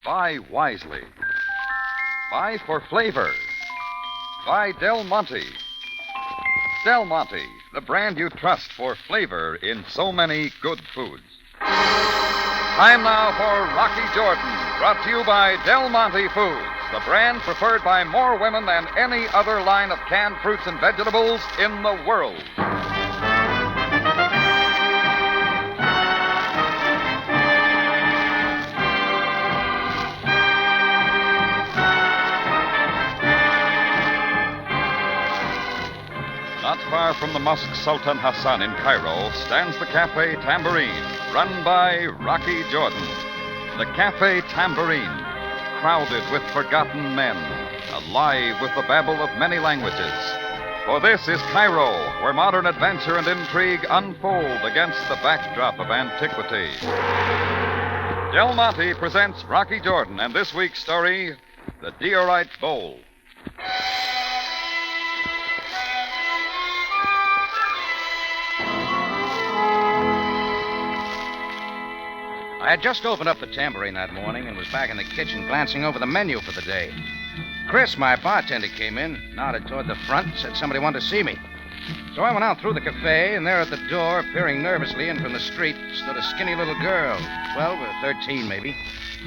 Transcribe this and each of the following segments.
Buy wisely. Buy for flavor. Buy Del Monte. Del Monte, the brand you trust for flavor in so many good foods. Time now for Rocky Jordan, brought to you by Del Monte Foods, the brand preferred by more women than any other line of canned fruits and vegetables in the world. Not far from the Mosque Sultan Hassan in Cairo stands the Cafe Tambourine, run by Rocky Jordan. The Cafe Tambourine, crowded with forgotten men, alive with the babble of many languages. For this is Cairo, where modern adventure and intrigue unfold against the backdrop of antiquity. Del Monte presents Rocky Jordan and this week's story, The Diorite Bowl. I had just opened up the Tambourine that morning and was back in the kitchen glancing over the menu for the day. Chris, my bartender, came in, nodded toward the front, said somebody wanted to see me. So I went out through the cafe, and there at the door, peering nervously in from the street, stood a skinny little girl, 12 or 13 maybe,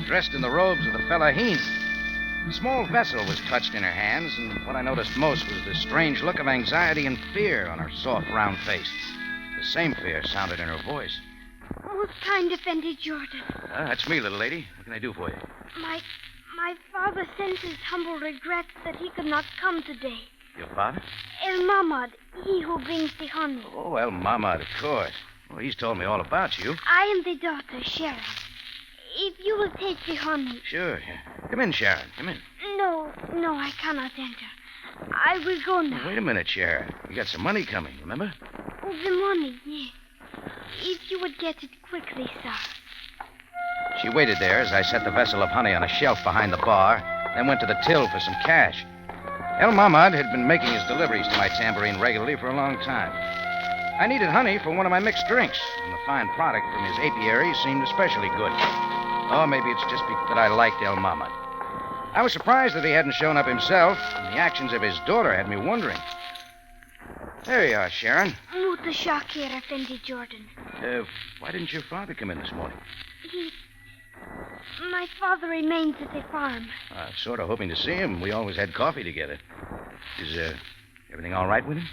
dressed in the robes of the fella Heen. A small vessel was clutched in her hands, and what I noticed most was the strange look of anxiety and fear on her soft, round face. The same fear sounded in her voice. Most kind Effendi Jordan. That's me, little lady. What can I do for you? My father sends his humble regrets that he could not come today. Your father? El Mahmoud, he who brings the honey. Oh, El Mahmoud, of course. Well, he's told me all about you. I am the daughter, Sharon. If you will take the honey... Sure. Come in, Sharon. Come in. No, I cannot enter. I will go now. Wait a minute, Sharon. We got some money coming, remember? Oh, the money, yes. If you would get it quickly, sir. She waited there as I set the vessel of honey on a shelf behind the bar, then went to the till for some cash. El Mahmoud had been making his deliveries to my Tambourine regularly for a long time. I needed honey for one of my mixed drinks, and the fine product from his apiary seemed especially good. Or maybe it's just that I liked El Mahmoud. I was surprised that he hadn't shown up himself, and the actions of his daughter had me wondering. There you are, Sharon. Mutashakir, Effendi Jordan. Why didn't your father come in this morning? My father remains at the farm. I was sort of hoping to see him. We always had coffee together. Is everything all right with him?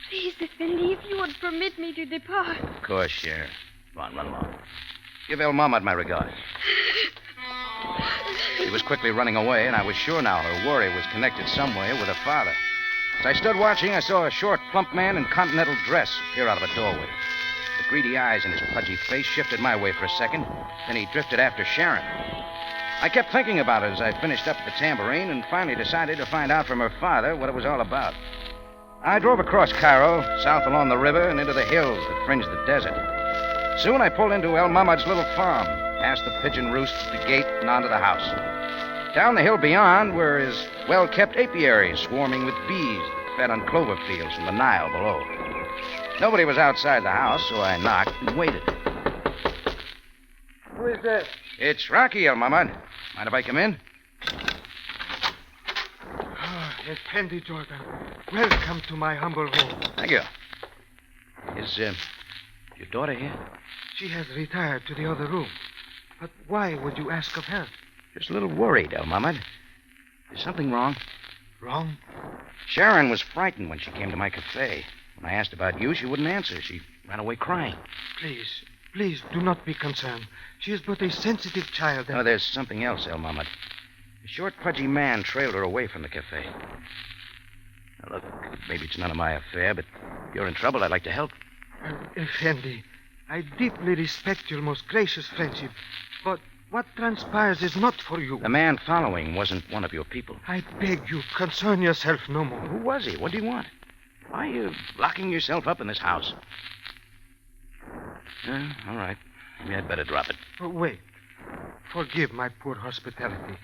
Please, Effendi, if you would permit me to depart. Of course, Sharon. Come on, run along. Give El Mahmoud my regards. She was quickly running away, and I was sure now her worry was connected some way with her father. As I stood watching, I saw a short, plump man in continental dress appear out of a doorway. The greedy eyes in his pudgy face shifted my way for a second, then he drifted after Sharon. I kept thinking about it as I finished up the Tambourine and finally decided to find out from her father what it was all about. I drove across Cairo, south along the river, and into the hills that fringe the desert. Soon I pulled into El Mahmoud's little farm, past the pigeon roosts at the gate and onto the house. Down the hill beyond were his well-kept apiaries swarming with bees that fed on clover fields from the Nile below. Nobody was outside the house, so I knocked and waited. Who is that? It's Rocky, El Mahmoud. Mind if I come in? Effendi Jordan, welcome to my humble home. Thank you. Is your daughter here? She has retired to the other room. But why would you ask of her? Just a little worried, El Mahmoud. Is something wrong? Wrong? Sharon was frightened when she came to my cafe. When I asked about you, she wouldn't answer. She ran away crying. Please, do not be concerned. She is but a sensitive child. No, there's something else, El Mahmoud. A short, pudgy man trailed her away from the cafe. Now, look, maybe it's none of my affair, but if you're in trouble, I'd like to help. Effendi, I deeply respect your most gracious friendship, but what transpires is not for you. The man following wasn't one of your people. I beg you, concern yourself no more. Who was he? What do you want? Why are you locking yourself up in this house? All right. Maybe I'd better drop it. Oh, wait. Forgive my poor hospitality.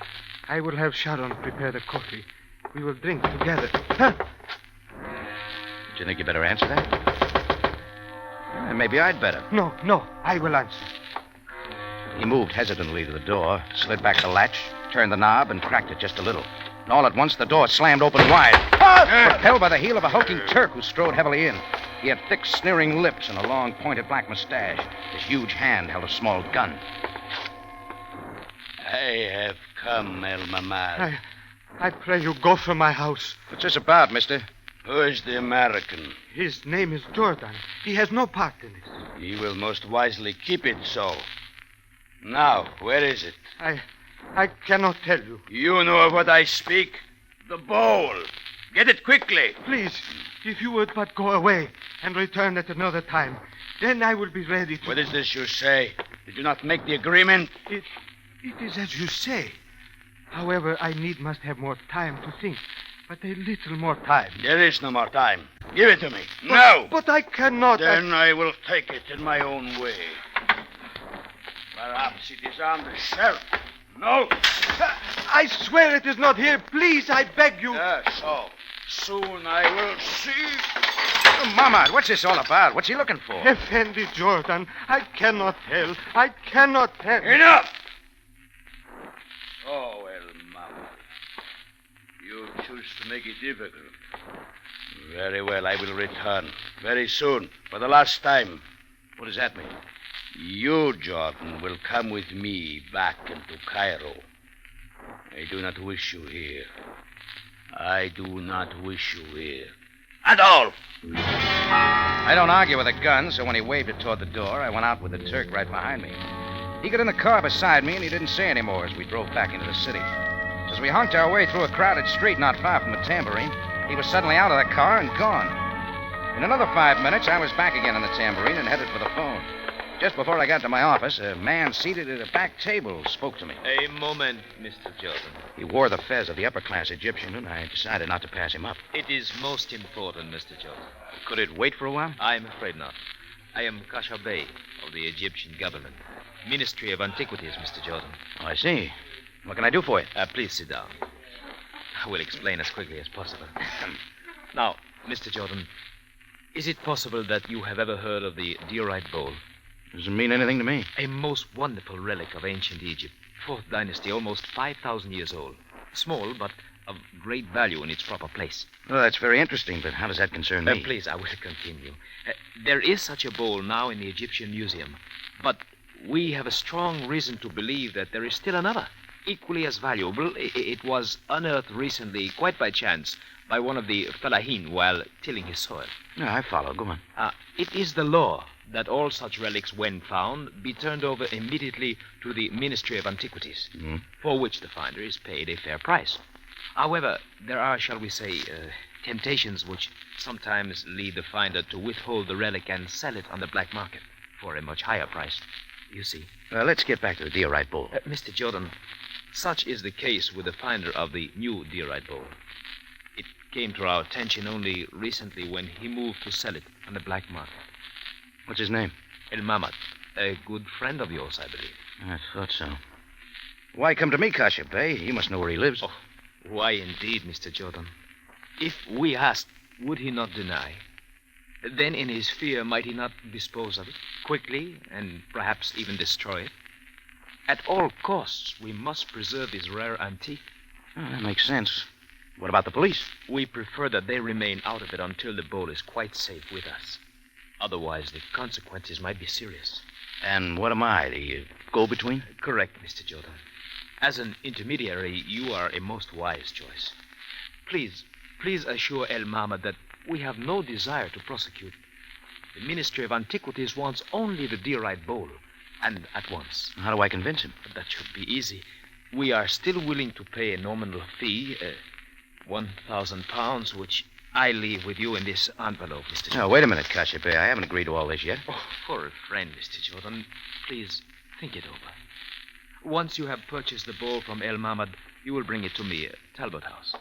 I will have Sharon prepare the coffee. We will drink together. Huh? Do you think you better answer that? Maybe I'd better. No, I will answer. He moved hesitantly to the door, slid back the latch, turned the knob, and cracked it just a little. And all at once, the door slammed open wide. Propelled by the heel of a hulking Turk who strode heavily in. He had thick, sneering lips and a long, pointed black mustache. His huge hand held a small gun. I have come, El Mamad. I pray you go from my house. What's this about, mister? Who is the American? His name is Jordan. He has no part in this. He will most wisely keep it so. Now, where is it? I cannot tell you. You know of what I speak? The bowl. Get it quickly. Please, if you would but go away and return at another time, then I will be ready to... What is this you say? Did you not make the agreement? It is as you say. However, I must have more time to think. But a little more time. There is no more time. Give it to me. No! But I cannot... Then I will take it in my own way. Perhaps it is on the shelf. No! I swear it is not here. Please, I beg you. So. Soon I will see. Oh, Mama, what's this all about? What's he looking for? Effendi Jordan, I cannot tell. I cannot tell. Enough! Oh, El Mama. You choose to make it difficult. Very well, I will return. Very soon. For the last time. What does that mean? You, Jordan, will come with me back into Cairo. I do not wish you here. I do not wish you here. At all! I don't argue with a gun, so when he waved it toward the door, I went out with the Turk right behind me. He got in the car beside me, and he didn't say any more as we drove back into the city. As we honked our way through a crowded street not far from the Tambourine, he was suddenly out of the car and gone. In another 5 minutes, I was back again in the Tambourine and headed for the phone. Just before I got to my office, a man seated at a back table spoke to me. A moment, Mr. Jordan. He wore the fez of the upper-class Egyptian, and I decided not to pass him up. It is most important, Mr. Jordan. Could it wait for a while? I'm afraid not. I am Kasha Bey of the Egyptian government. Ministry of Antiquities, Mr. Jordan. Oh, I see. What can I do for you? Please sit down. I will explain as quickly as possible. Now, Mr. Jordan, is it possible that you have ever heard of the Diorite bowl? Doesn't mean anything to me. A most wonderful relic of ancient Egypt. 4th dynasty, almost 5,000 years old. Small, but of great value in its proper place. Well, that's very interesting, but how does that concern me? Please, I will continue. There is such a bowl now in the Egyptian Museum, but we have a strong reason to believe that there is still another, equally as valuable. It was unearthed recently, quite by chance, by one of the fellahin while tilling his soil. No, I follow. Go on. It is the law that all such relics, when found, be turned over immediately to the Ministry of Antiquities, for which the finder is paid a fair price. However, there are, shall we say, temptations which sometimes lead the finder to withhold the relic and sell it on the black market for a much higher price. You see. Let's get back to the Diorite bowl. Mr. Jordan, such is the case with the finder of the new Diorite bowl. It came to our attention only recently when he moved to sell it on the black market. What's his name? El Mamad, a good friend of yours, I believe. I thought so. Why come to me, Kasha Bey? You must know where he lives. Oh, why indeed, Mr. Jordan? If we asked, would he not deny? Then in his fear, might he not dispose of it quickly and perhaps even destroy it? At all costs, we must preserve this rare antique. Oh, that makes sense. What about the police? We prefer that they remain out of it until the bowl is quite safe with us. Otherwise, the consequences might be serious. And what am I, the go-between? Correct, Mr. Jordan. As an intermediary, you are a most wise choice. Please assure El Mama that we have no desire to prosecute. The Ministry of Antiquities wants only the Diorite bowl, and at once. How do I convince him? That should be easy. We are still willing to pay a nominal fee, 1,000 pounds, which I leave with you in this envelope, Mr. Jordan. Now, wait a minute, Kasha Bey. I haven't agreed to all this yet. Oh, for a friend, Mr. Jordan, please think it over. Once you have purchased the bowl from El Mamad, you will bring it to me at Talbot House.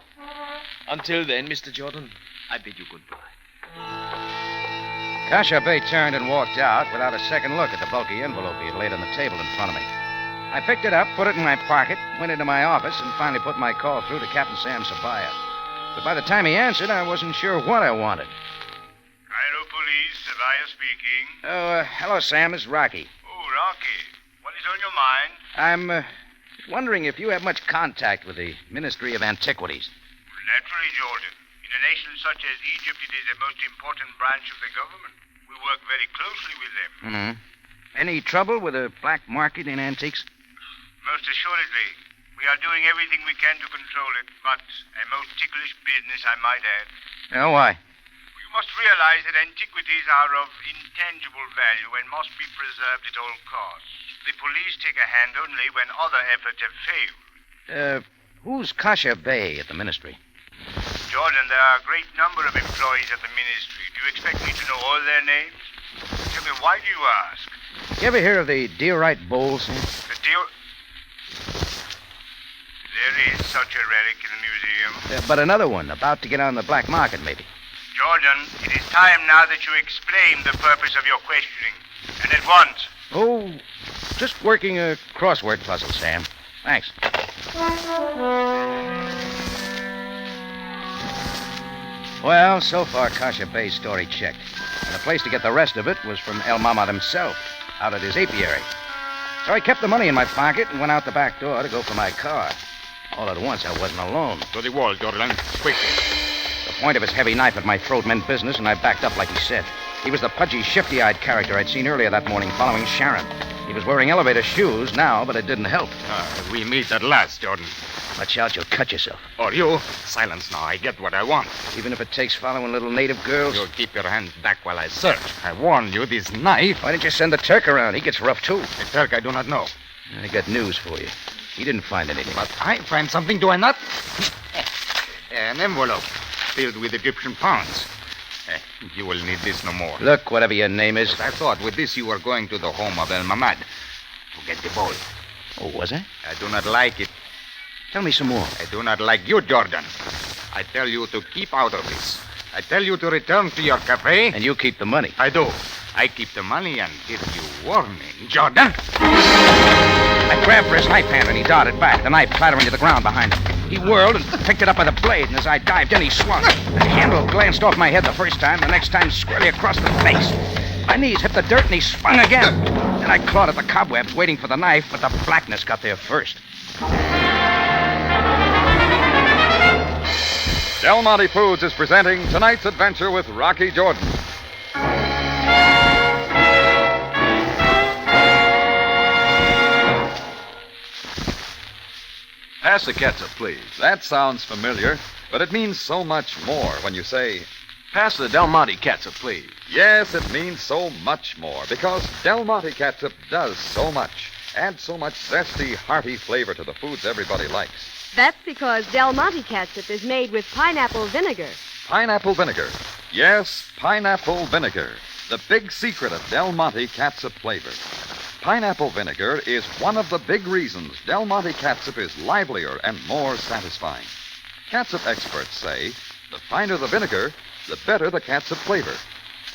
Until then, Mr. Jordan, I bid you goodbye. Kasha Bey turned and walked out without a second look at the bulky envelope he had laid on the table in front of me. I picked it up, put it in my pocket, went into my office, and finally put my call through to Captain Sam Sabaaya. But by the time he answered, I wasn't sure what I wanted. Cairo Police, Sabaaya speaking. Oh, hello, Sam. It's Rocky. Oh, Rocky. What is on your mind? I'm wondering if you have much contact with the Ministry of Antiquities. Naturally, Jordan. In a nation such as Egypt, it is the most important branch of the government. We work very closely with them. Mm-hmm. Any trouble with the black market in antiques? Most assuredly. We are doing everything we can to control it, but a most ticklish business, I might add. Oh, why? You must realize that antiquities are of intangible value and must be preserved at all costs. The police take a hand only when other efforts have failed. Who's Kasha Bey at the ministry? Jordan, there are a great number of employees at the ministry. Do you expect me to know all their names? Tell me, why do you ask? You ever hear of the Diorite bowls? The There is such a relic in the museum. But another one, about to get on the black market, maybe. Jordan, it is time now that you explain the purpose of your questioning. And at once. Oh, just working a crossword puzzle, Sam. Thanks. Well, so far, Kasha Bey's story checked. And the place to get the rest of it was from El Mahmoud himself, out at his apiary. So I kept the money in my pocket and went out the back door to go for my car. All at once, I wasn't alone. To the wall, Jordan. Quickly. The point of his heavy knife at my throat meant business, and I backed up like he said. He was the pudgy, shifty-eyed character I'd seen earlier that morning following Sharon. He was wearing elevator shoes now, but it didn't help. We meet at last, Jordan. Watch out, you'll cut yourself. Or you. Silence now. I get what I want. Even if it takes following little native girls? You'll keep your hands back while I search. I warn you, this knife... Why didn't you send the Turk around? He gets rough, too. The Turk I do not know. I got news for you. He didn't find anything. But I find something, do I not? An envelope filled with Egyptian pounds. You will need this no more. Look, whatever your name is. But I thought with this you were going to the home of El Mahmoud to get the bowl. Oh, was I? I do not like it. Tell me some more. I do not like you, Jordan. I tell you to keep out of this. I tell you to return to your cafe. And you keep the money. I do. I keep the money and give you warning, Jordan. I grabbed for his knife hand and he darted back, the knife clattering to the ground behind him. He whirled and picked it up by the blade, and as I dived in, he swung. The handle glanced off my head the first time, the next time squarely across the face. My knees hit the dirt and he spun again. Then I clawed at the cobwebs, waiting for the knife, but the blackness got there first. Del Monte Foods is presenting tonight's adventure with Rocky Jordan. Pass the ketchup, please. That sounds familiar, but it means so much more when you say... Pass the Del Monte ketchup, please. Yes, it means so much more, because Del Monte ketchup does so much. Adds so much zesty, hearty flavor to the foods everybody likes. That's because Del Monte ketchup is made with pineapple vinegar. Pineapple vinegar. Yes, pineapple vinegar. The big secret of Del Monte catsup flavor. Pineapple vinegar is one of the big reasons Del Monte catsup is livelier and more satisfying. Catsup experts say the finer the vinegar, the better the catsup flavor.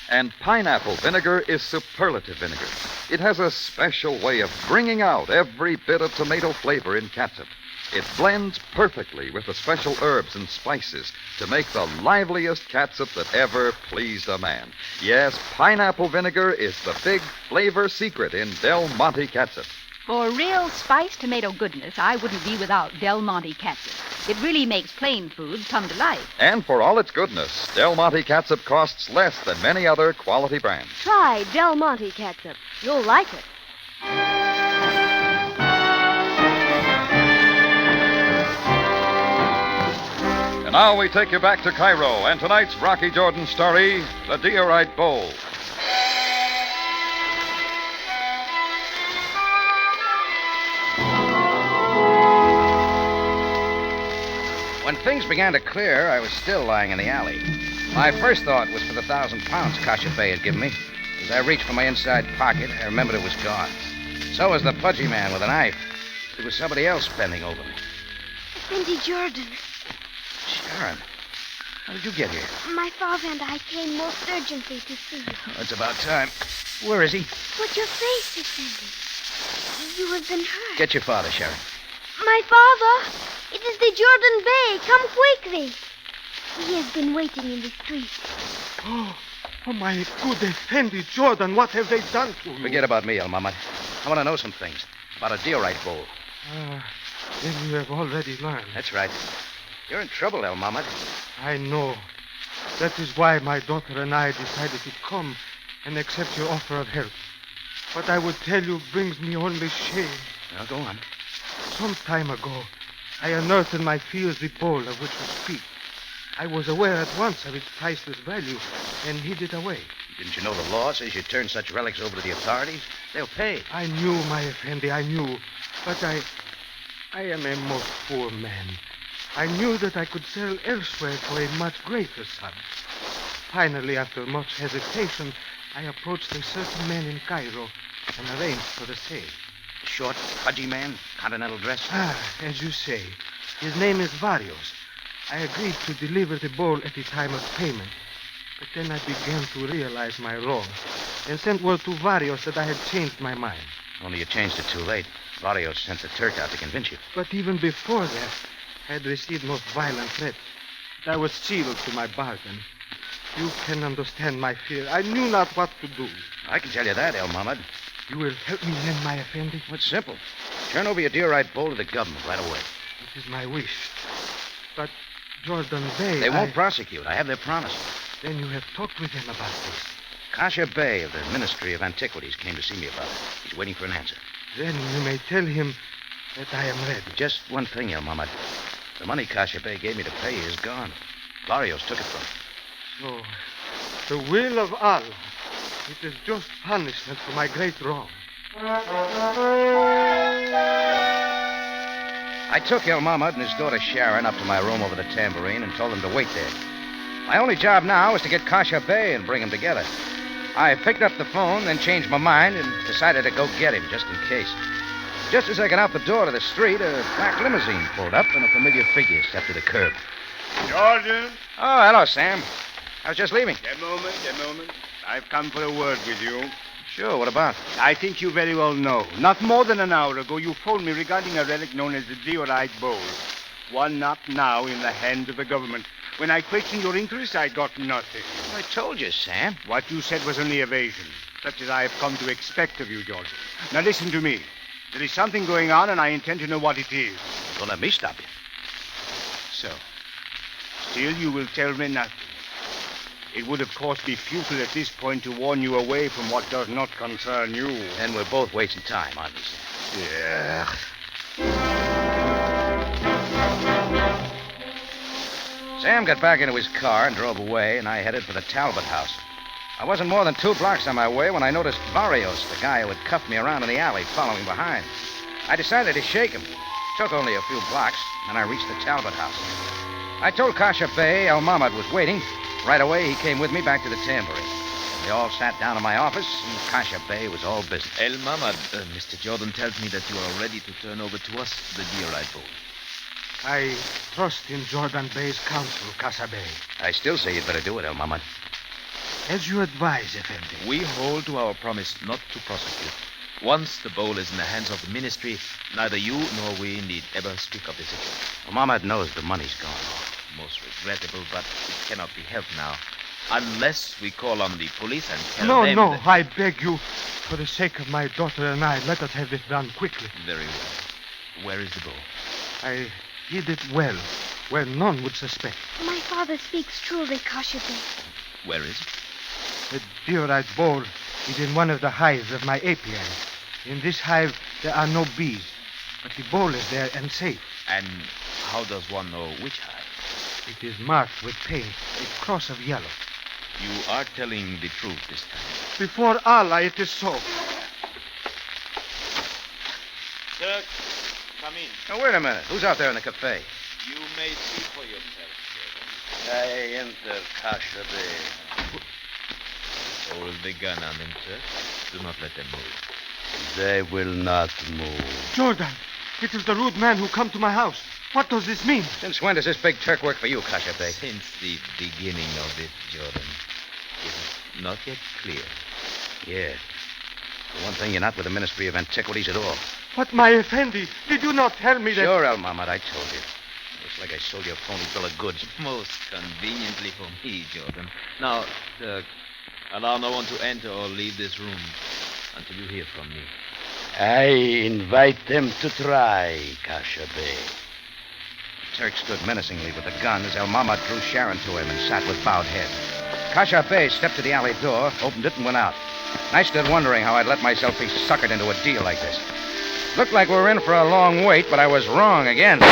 And pineapple vinegar is superlative vinegar. It has a special way of bringing out every bit of tomato flavor in catsup. It blends perfectly with the special herbs and spices to make the liveliest catsup that ever pleased a man. Yes, pineapple vinegar is the big flavor secret in Del Monte catsup. For real spiced tomato goodness, I wouldn't be without Del Monte catsup. It really makes plain foods come to life. And for all its goodness, Del Monte catsup costs less than many other quality brands. Try Del Monte ketchup. You'll like it. And now we take you back to Cairo and tonight's Rocky Jordan story, The Diorite Bowl. When things began to clear, I was still lying in the alley. My first thought was for the 1,000 pounds Kasha Bey had given me. As I reached for my inside pocket, I remembered it was gone. So was the pudgy man with a knife. It was somebody else bending over me. Cindy Jordan. Sharon, how did you get here? My father and I came most urgently to see you. Oh, it's about time. Where is he? But your face is Cindy. You have been hurt. Get your father, Sharon. My father! It is the Jordan Bey. Come quickly. He has been waiting in the street. Oh, my good Effendi Jordan, what have they done to you? Forget about me, El Mahmoud. I want to know some things. about a diorite bowl. Then you have already learned. That's right. You're in trouble, El Mahmoud. I know. That is why my daughter and I decided to come and accept your offer of help. What I would tell you brings me only shame. Now, go on. Some time ago, I unearthed in my fields the bowl of which you speak. I was aware at once of its priceless value and hid it away. Didn't you know the law says you turn such relics over to the authorities? They'll pay. I knew, my Effendi, I knew. But I am a most poor man. I knew that I could sell elsewhere for a much greater sum. Finally, after much hesitation, I approached a certain man in Cairo and arranged for the sale. A short, pudgy man, continental dress? As you say. His name is Varios. I agreed to deliver the bowl at the time of payment. But then I began to realize my wrong and sent word to Varios that I had changed my mind. Only you changed it too late. Varios sent the Turk out to convince you. But even before that, I had received most violent threats. But I was sealed to my bargain. You can understand my fear. I knew not what to do. I can tell you that, El Mahmoud. You will help me then, my Effendi? Well, it's simple. Turn over your diorite bowl to the government right away. It is my wish. But Jordan Bey... They won't prosecute. I have their promise. Then you have talked with him about this. Kasha Bey of the Ministry of Antiquities came to see me about it. He's waiting for an answer. Then you may tell him that I am ready. Just one thing, El Mahmoud. The money Kasha Bey gave me to pay you is gone. Varios took it from me. So, the will of Allah. It is just punishment for my great wrong. I took El Mahmoud and his daughter Sharon up to my room over the Tambourine and told them to wait there. My only job now is to get Kasha Bey and bring them together. I picked up the phone, then changed my mind and decided to go get him just in case. Just as I got out the door to the street, a black limousine pulled up and a familiar figure stepped to the curb. Jordan? Oh, hello, Sam. I was just leaving. A moment. I've come for a word with you. Sure, what about? I think you very well know. Not more than an hour ago, you phoned me regarding a relic known as the Diorite bowl. One not now in the hand of the government. When I questioned your interest, I got nothing. I told you, Sam. What you said was only evasion, such as I have come to expect of you, Jordan. Now listen to me. There is something going on, and I intend to know what it is. Don't let me stop you. So, still you will tell me nothing. It would, of course, be futile at this point to warn you away from what does not concern you. And we're both wasting time, aren't we, Sam? Yeah. Sam got back into his car and drove away, and I headed for the Talbot house. I wasn't more than 2 blocks on my way when I noticed Varios, the guy who had cuffed me around in the alley, following behind. I decided to shake him. Took only a few blocks, and I reached the Talbot house. I told Kasha Bey El Mahmoud was waiting. Right away, he came with me back to the Tambourine. We all sat down in my office, and Kasha Bey was all business. El Mahmoud, Mr. Jordan tells me that you are ready to turn over to us the diorite bowl. I trust in Jordan Bey's counsel, Kasha Bey. I still say you'd better do it, El Mahmoud. As you advise, Effendi. We hold to our promise not to prosecute. Once the bowl is in the hands of the ministry, neither you nor we need ever speak of this issue. El Mahmoud knows the money's gone. Most regrettable, but it cannot be helped now. Unless we call on the police and tell them... No, I beg you. For the sake of my daughter and I, let us have this done quickly. Very well. Where is the bowl? I hid it well, where none would suspect. My father speaks truly, Kasha Bey. Where is it? The diorite bowl is in one of the hives of my apiary. In this hive, there are no bees, but the bowl is there and safe. And how does one know which hive? It is marked with paint, a cross of yellow. You are telling the truth this time. Before Allah, it is so. Sir, come in. Now, wait a minute. Who's out there in the cafe? You may see for yourself, sir. I enter Kasha Bey. Hold the gun on them, sir. Do not let them move. They will not move. Jordan, it is the rude man who come to my house. What does this mean? Since when does this big Turk work for you, Kasha Bey? Since the beginning of it, Jordan. Is it not yet clear? Yeah. For one thing, you're not with the Ministry of Antiquities at all. But, my Effendi, did you not tell me that... Sure, El Mahmoud, I told you. Looks like I sold you a phony bill of goods. Most conveniently for me, Jordan. Now, allow no one to enter or leave this room until you hear from me. I invite them to try, Kasha Bey. The Turk stood menacingly with the gun as El Mahmoud drew Sharon to him and sat with bowed head. Kasha Bey stepped to the alley door, opened it, and went out. And I stood wondering how I'd let myself be suckered into a deal like this. Looked like we were in for a long wait, but I was wrong again. The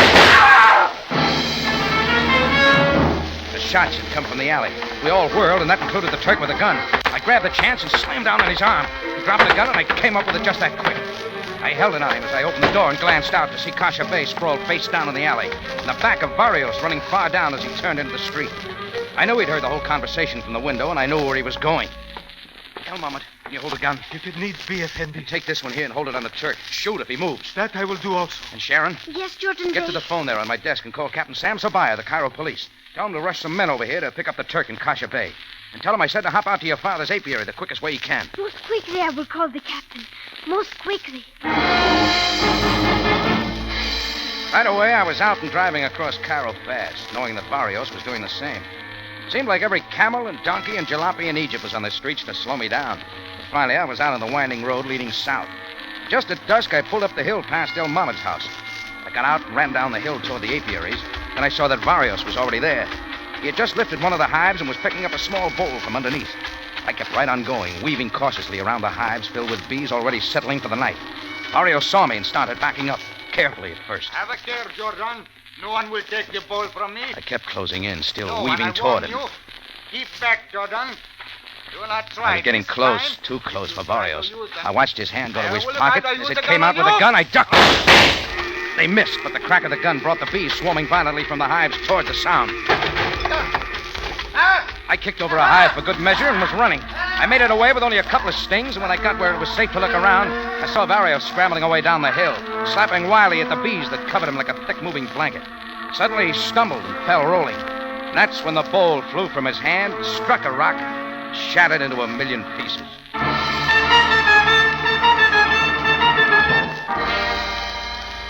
shots had come from the alley. We all whirled, and that included the Turk with the gun. I grabbed the chance and slammed down on his arm. He dropped the gun, and I came up with it just that quick. I held it on him as I opened the door and glanced out to see Kasha Bey sprawled face down in the alley, and the back of Barrios running far down as he turned into the street. I knew he'd heard the whole conversation from the window, and I knew where he was going. El Mahmoud, can you hold a gun? If it needs be, Effendi. Take this one here and hold it on the Turk. Shoot if he moves. That I will do also. And Sharon? Yes, Jordan Get Bey. to the phone there on my desk and call Captain Sam Sabaaya, the Cairo police. Tell him to rush some men over here to pick up the Turk in Kasha Bey. And tell him I said to hop out to your father's apiary the quickest way he can. Most quickly I will call the captain. Most quickly. Right away, I was out and driving across Cairo fast, knowing that Barrios was doing the same. Seemed like every camel and donkey and jalopy in Egypt was on the streets to slow me down. But finally, I was out on the winding road leading south. Just at dusk, I pulled up the hill past El Mahmoud's house. I got out and ran down the hill toward the apiaries. Then I saw that Barrios was already there. He had just lifted one of the hives and was picking up a small bowl from underneath. I kept right on going, weaving cautiously around the hives filled with bees already settling for the night. Barrios saw me and started backing up, carefully at first. Have a care, Jordan. No one will take the bowl from me. I kept closing in, still No, weaving and I toward warn him. you, keep back, Jordan. Do not try. I was getting this close, time. too close for Barrios. I watched his hand go to his Well, pocket. if I As use it the came gun out on with a you- gun, I ducked. They missed, but the crack of the gun brought the bees swarming violently from the hives toward the sound. I kicked over a hive for good measure and was running. I made it away with only a couple of stings, and when I got where it was safe to look around, I saw Barrios scrambling away down the hill, slapping wildly at the bees that covered him like a thick-moving blanket. Suddenly, he stumbled and fell rolling. And that's when the bowl flew from his hand, struck a rock, and shattered into a million pieces.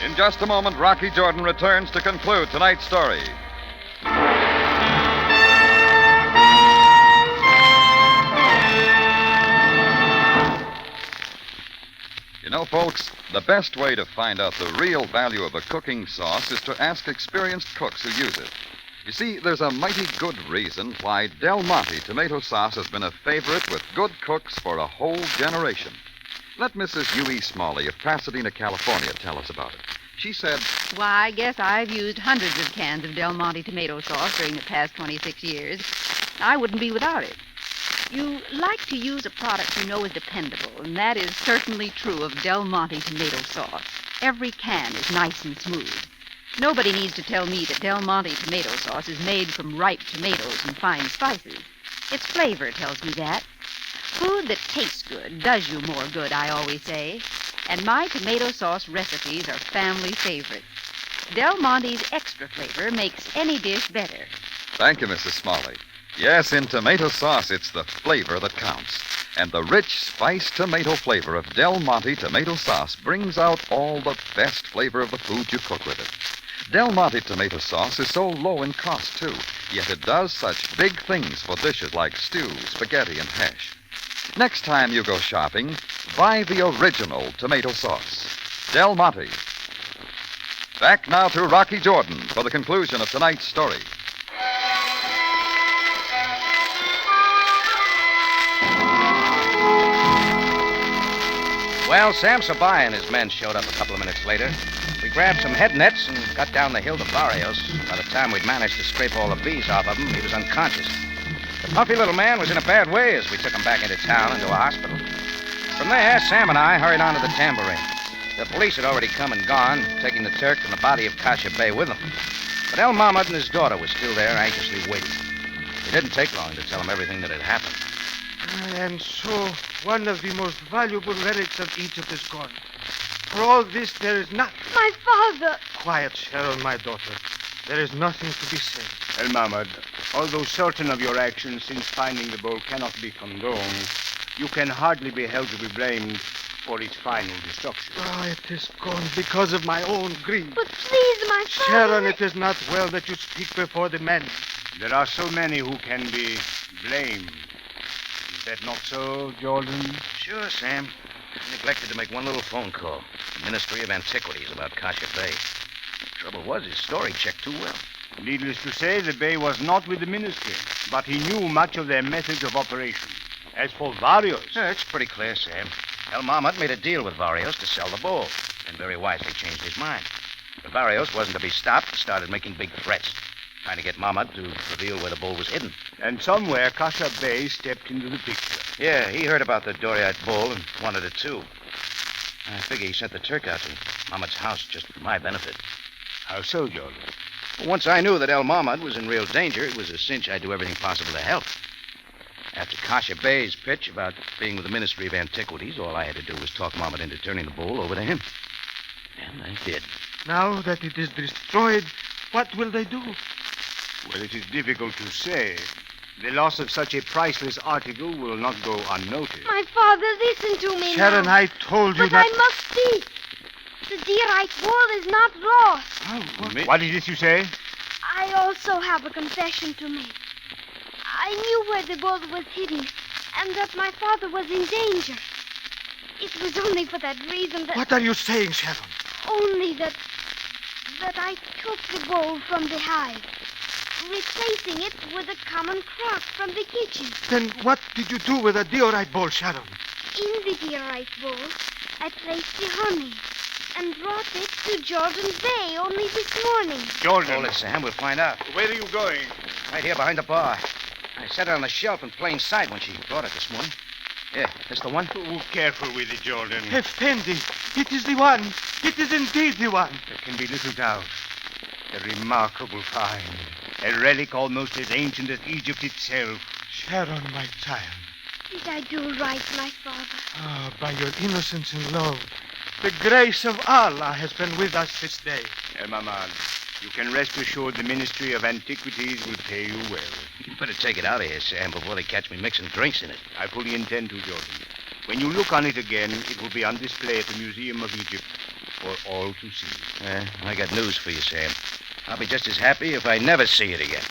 In just a moment, Rocky Jordan returns to conclude tonight's story. You know, folks, the best way to find out the real value of a cooking sauce is to ask experienced cooks who use it. You see, there's a mighty good reason why Del Monte tomato sauce has been a favorite with good cooks for a whole generation. Let Mrs. U.E. Smalley of Pasadena, California, tell us about it. She said, Why, I guess I've used hundreds of cans of Del Monte tomato sauce during the past 26 years. I wouldn't be without it. You like to use a product you know is dependable, and that is certainly true of Del Monte tomato sauce. Every can is nice and smooth. Nobody needs to tell me that Del Monte tomato sauce is made from ripe tomatoes and fine spices. Its flavor tells me that. Food that tastes good does you more good, I always say. And my tomato sauce recipes are family favorites. Del Monte's extra flavor makes any dish better. Thank you, Mrs. Smalley. Yes, in tomato sauce, it's the flavor that counts. And the rich, spiced tomato flavor of Del Monte tomato sauce brings out all the best flavor of the food you cook with it. Del Monte tomato sauce is so low in cost, too, yet it does such big things for dishes like stew, spaghetti, and hash. Next time you go shopping, buy the original tomato sauce, Del Monte. Back now to Rocky Jordan for the conclusion of tonight's story. Well, Sam Sabaaya and his men showed up a couple of minutes later. We grabbed some head nets and got down the hill to Barrios. By the time we'd managed to scrape all the bees off of him, he was unconscious. The puffy little man was in a bad way as we took him back into town, into a hospital. From there, Sam and I hurried on to the Tambourine. The police had already come and gone, taking the Turk and the body of Kasha Bey with them. But El Mahmoud and his daughter were still there, anxiously waiting. It didn't take long to tell them everything that had happened. And so, one of the most valuable relics of Egypt is gone. For all this, there is not... My father! Quiet, Sharon, my daughter. There is nothing to be said. El Mahmoud, although certain of your actions since finding the bowl cannot be condoned, you can hardly be held to be blamed for its final destruction. Oh, it is gone because of my own greed. But please, my father... Sharon, it is not well that you speak before the men. There are so many who can be blamed. Is that not so, Jordan? Sure, Sam. I neglected to make one little phone call. The Ministry of Antiquities about Kasha Bay. Trouble was, his story checked too well. Needless to say, the Bey was not with the ministry, but he knew much of their methods of operation. As for Varios... Yeah, it's pretty clear, Sam. El Mahmoud made a deal with Varios to sell the bull, and very wisely changed his mind. But Varios wasn't to be stopped and started making big threats, trying to get Mahmoud to reveal where the bull was hidden. And somewhere Kasha Bey stepped into the picture. Yeah, he heard about the Diorite bull and wanted it too. I figure he sent the Turk out to Mahmoud's house just for my benefit. How so, Jordan? Well, once I knew that El Mahmoud was in real danger, it was a cinch I'd do everything possible to help. After Kasha Bey's pitch about being with the Ministry of Antiquities, all I had to do was talk Mahmoud into turning the bull over to him. And I did. Now that it is destroyed, what will they do? Well, it is difficult to say. The loss of such a priceless article will not go unnoticed. My father, listen to me Sharon, now. I told you but that... I must speak. The Diorite bull is not lost. What is this you say? I also have a confession to make. I knew where the bull was hidden, and that my father was in danger. It was only for that reason that... What are you saying, Sharon? Only that I took the bowl from the hive, replacing it with a common crock from the kitchen. Then what did you do with the Diorite bowl, Sharon? In the Diorite bowl, I placed the honey and brought it to Jordan Bay only this morning. Jordan. Hold it, Sam. We'll find out. Where are you going? Right here behind the bar. I set it on the shelf in plain sight when she brought it this morning. Yeah, this the one? Oh, careful with it, Jordan. Effendi, it is the one. It is indeed the one. There can be little doubt. A remarkable find. A relic almost as ancient as Egypt itself. Sharon, my child. Did I do right, my father? Ah, by your innocence and love, the grace of Allah has been with us this day. Mahmoud, you can rest assured the Ministry of Antiquities will pay you well. You better take it out of here, Sam, before they catch me mixing drinks in it. I fully intend to, Jordan. When you look on it again, it will be on display at the Museum of Egypt for all to see. I got news for you, Sam. I'll be just as happy if I never see it again.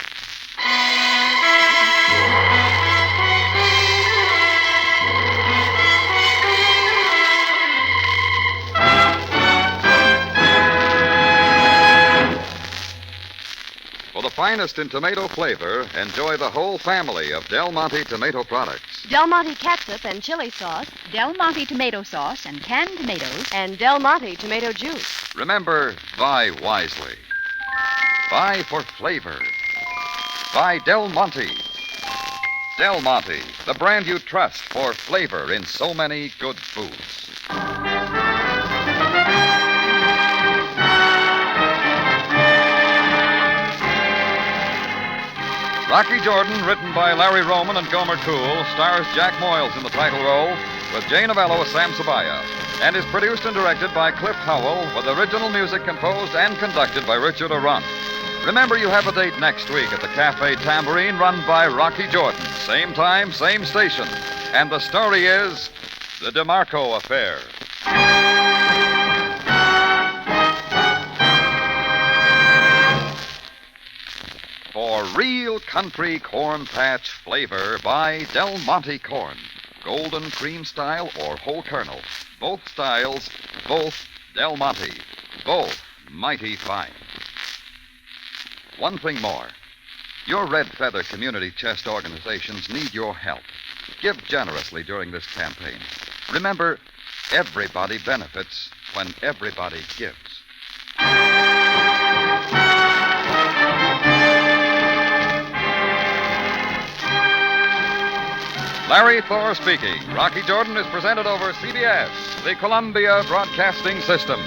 For the finest in tomato flavor, enjoy the whole family of Del Monte tomato products. Del Monte catsup and chili sauce, Del Monte tomato sauce and canned tomatoes. and Del Monte tomato juice. Remember, buy wisely. Buy for flavor. Buy Del Monte. Del Monte, the brand you trust for flavor in so many good foods. Rocky Jordan, written by Larry Roman and Gomer Toole, stars Jack Moyles in the title role, with Jane Avello as Sam Sabaaya, and is produced and directed by Cliff Howell, with original music composed and conducted by Richard Arant. Remember, you have a date next week at the Cafe Tambourine, run by Rocky Jordan. Same time, same station. And the story is The DeMarco Affair. For real country corn patch flavor, buy Del Monte corn. Golden cream style or whole kernel. Both styles, both Del Monte. Both mighty fine. One thing more. Your Red Feather community chest organizations need your help. Give generously during this campaign. Remember, everybody benefits when everybody gives. Larry Thor speaking. Rocky Jordan is presented over CBS, the Columbia Broadcasting System.